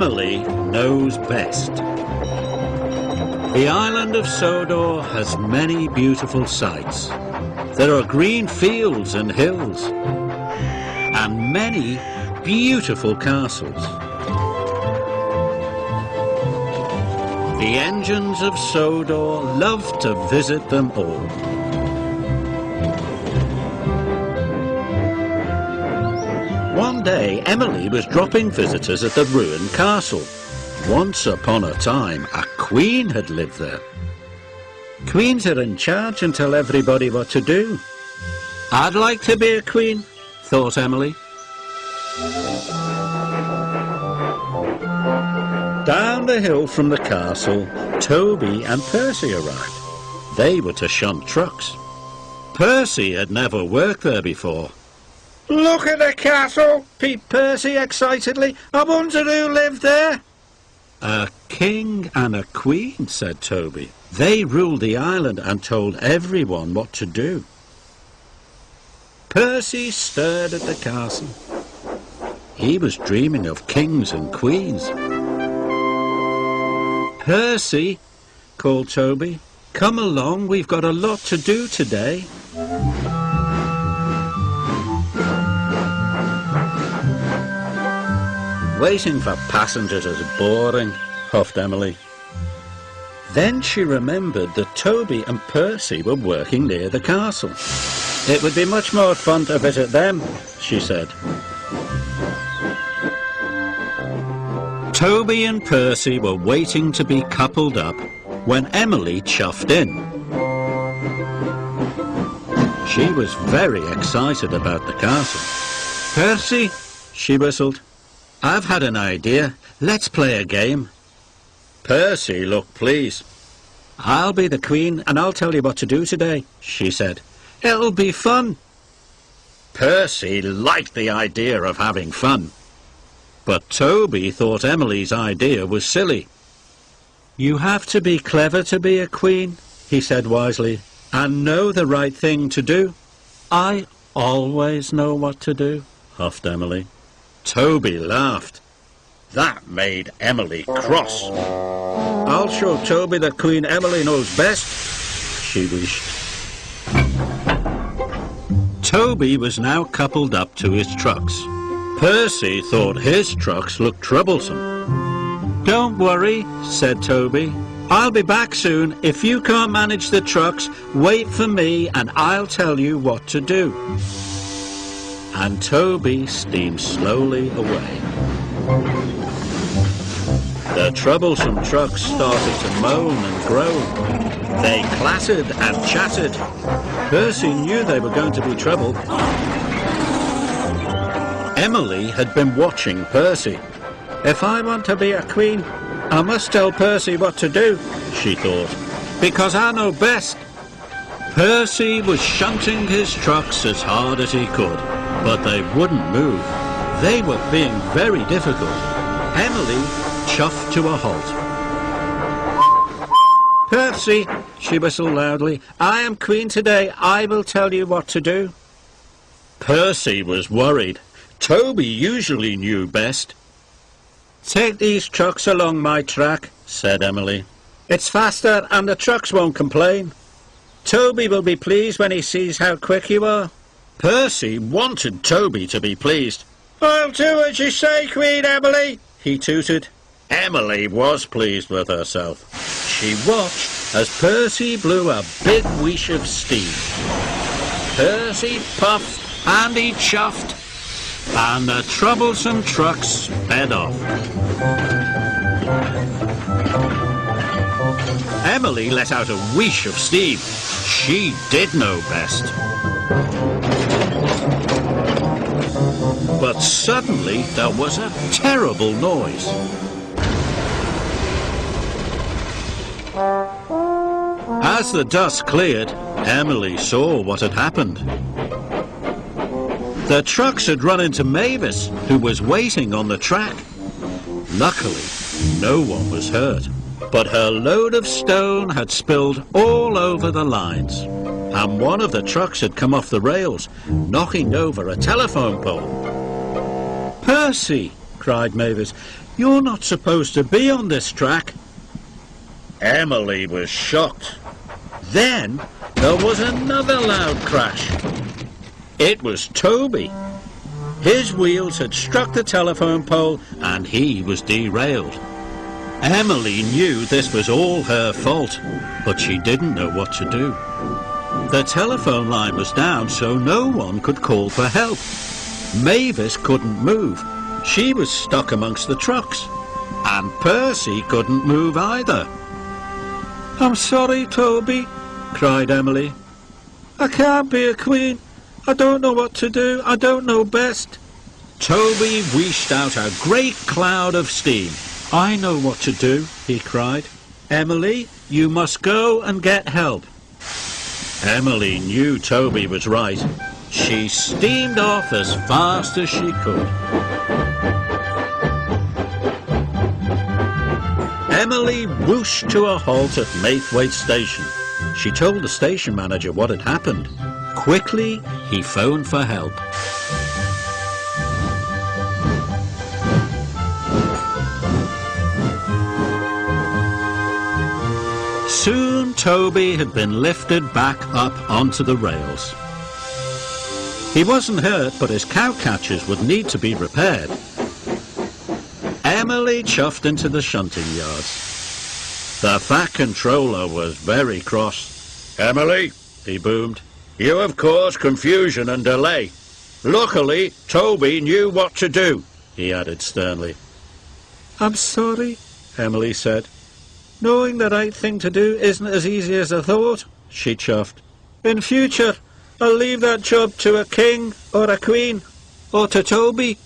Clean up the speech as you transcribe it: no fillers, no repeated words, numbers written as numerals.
Emily knows best. The island of Sodor has many beautiful sights. There are green fields and hills, and many beautiful castles. The engines of Sodor love to visit them all. One day, Emily was dropping visitors at the ruined castle. Once upon a time, a queen had lived there. Queens are in charge and tell everybody what to do. I'd like to be a queen, thought Emily. Down the hill from the castle, Toby and Percy arrived. They were to shunt trucks. Percy had never worked there before. Look at the castle, peeped Percy excitedly. I wonder who lived there. A king and a queen, said Toby. They ruled the island and told everyone what to do. Percy stared at the castle. He was dreaming of kings and queens. Percy, called Toby, come along, we've got a lot to do today. Waiting for passengers is boring, huffed Emily. Then she remembered that Toby and Percy were working near the castle. It would be much more fun to visit them, she said. Toby and Percy were waiting to be coupled up when Emily chuffed in. She was very excited about the castle. Percy, she whistled, I've had an idea. Let's play a game. Percy looked pleased. I'll be the queen and I'll tell you what to do today, she said. It'll be fun. Percy liked the idea of having fun. But Toby thought Emily's idea was silly. You have to be clever to be a queen, he said wisely, and know the right thing to do. I always know what to do, huffed Emily. Toby laughed. That made Emily cross. I'll show Toby that Queen Emily knows best, she wished. Toby was now coupled up to his trucks. Percy thought his trucks looked troublesome. Don't worry, said Toby. I'll be back soon. If you can't manage the trucks, wait for me and I'll tell you what to do. And Toby steamed slowly away. The troublesome trucks started to moan and groan. They clattered and chattered. Percy knew they were going to be trouble. Emily had been watching Percy. If I want to be a queen, I must tell Percy what to do, she thought, because I know best. Percy was shunting his trucks as hard as he could, but they wouldn't move. They were being very difficult. Emily chuffed to a halt. Percy, she whistled loudly, I am queen today. I will tell you what to do. Percy was worried. Toby usually knew best. Take these trucks along my track, said Emily. It's faster and the trucks won't complain. Toby will be pleased when he sees how quick you are. Percy wanted Toby to be pleased. I'll do as you say, Queen Emily, he tooted. Emily was pleased with herself. She watched as Percy blew a big whoosh of steam. Percy puffed and he chuffed, and the troublesome trucks sped off. Emily let out a whoosh of steam. She did know best. But suddenly there was a terrible noise. As the dust cleared, Emily saw what had happened. The trucks had run into Mavis, who was waiting on the track. Luckily, no one was hurt, but her load of stone had spilled all over the lines, and one of the trucks had come off the rails, knocking over a telephone pole. Percy, cried Mavis. "You're not supposed to be on this track." Emily was shocked. Then there was another loud crash. It was Toby. His wheels had struck the telephone pole and he was derailed. Emily knew this was all her fault, but she didn't know what to do. The telephone line was down, so no one could call for help. Mavis couldn't move. She was stuck amongst the trucks. And Percy couldn't move either. "I'm sorry, Toby," cried Emily. "I can't be a queen. I don't know what to do. I don't know best." Toby wheezed out a great cloud of steam. "I know what to do," he cried. "Emily, you must go and get help." Emily knew Toby was right. She steamed off as fast as she could. Emily whooshed to a halt at Maithwaite Station. She told the station manager what had happened. Quickly, he phoned for help. Soon Toby had been lifted back up onto the rails. He wasn't hurt, but his cowcatchers would need to be repaired. Emily chuffed into the shunting yards. The Fat Controller was very cross. "Emily," he boomed, "you have caused confusion and delay. Luckily, Toby knew what to do," he added sternly. "I'm sorry," Emily said. "Knowing the right thing to do isn't as easy as I thought," she chuffed. "In future, I'll leave that job to a king or a queen or to Toby."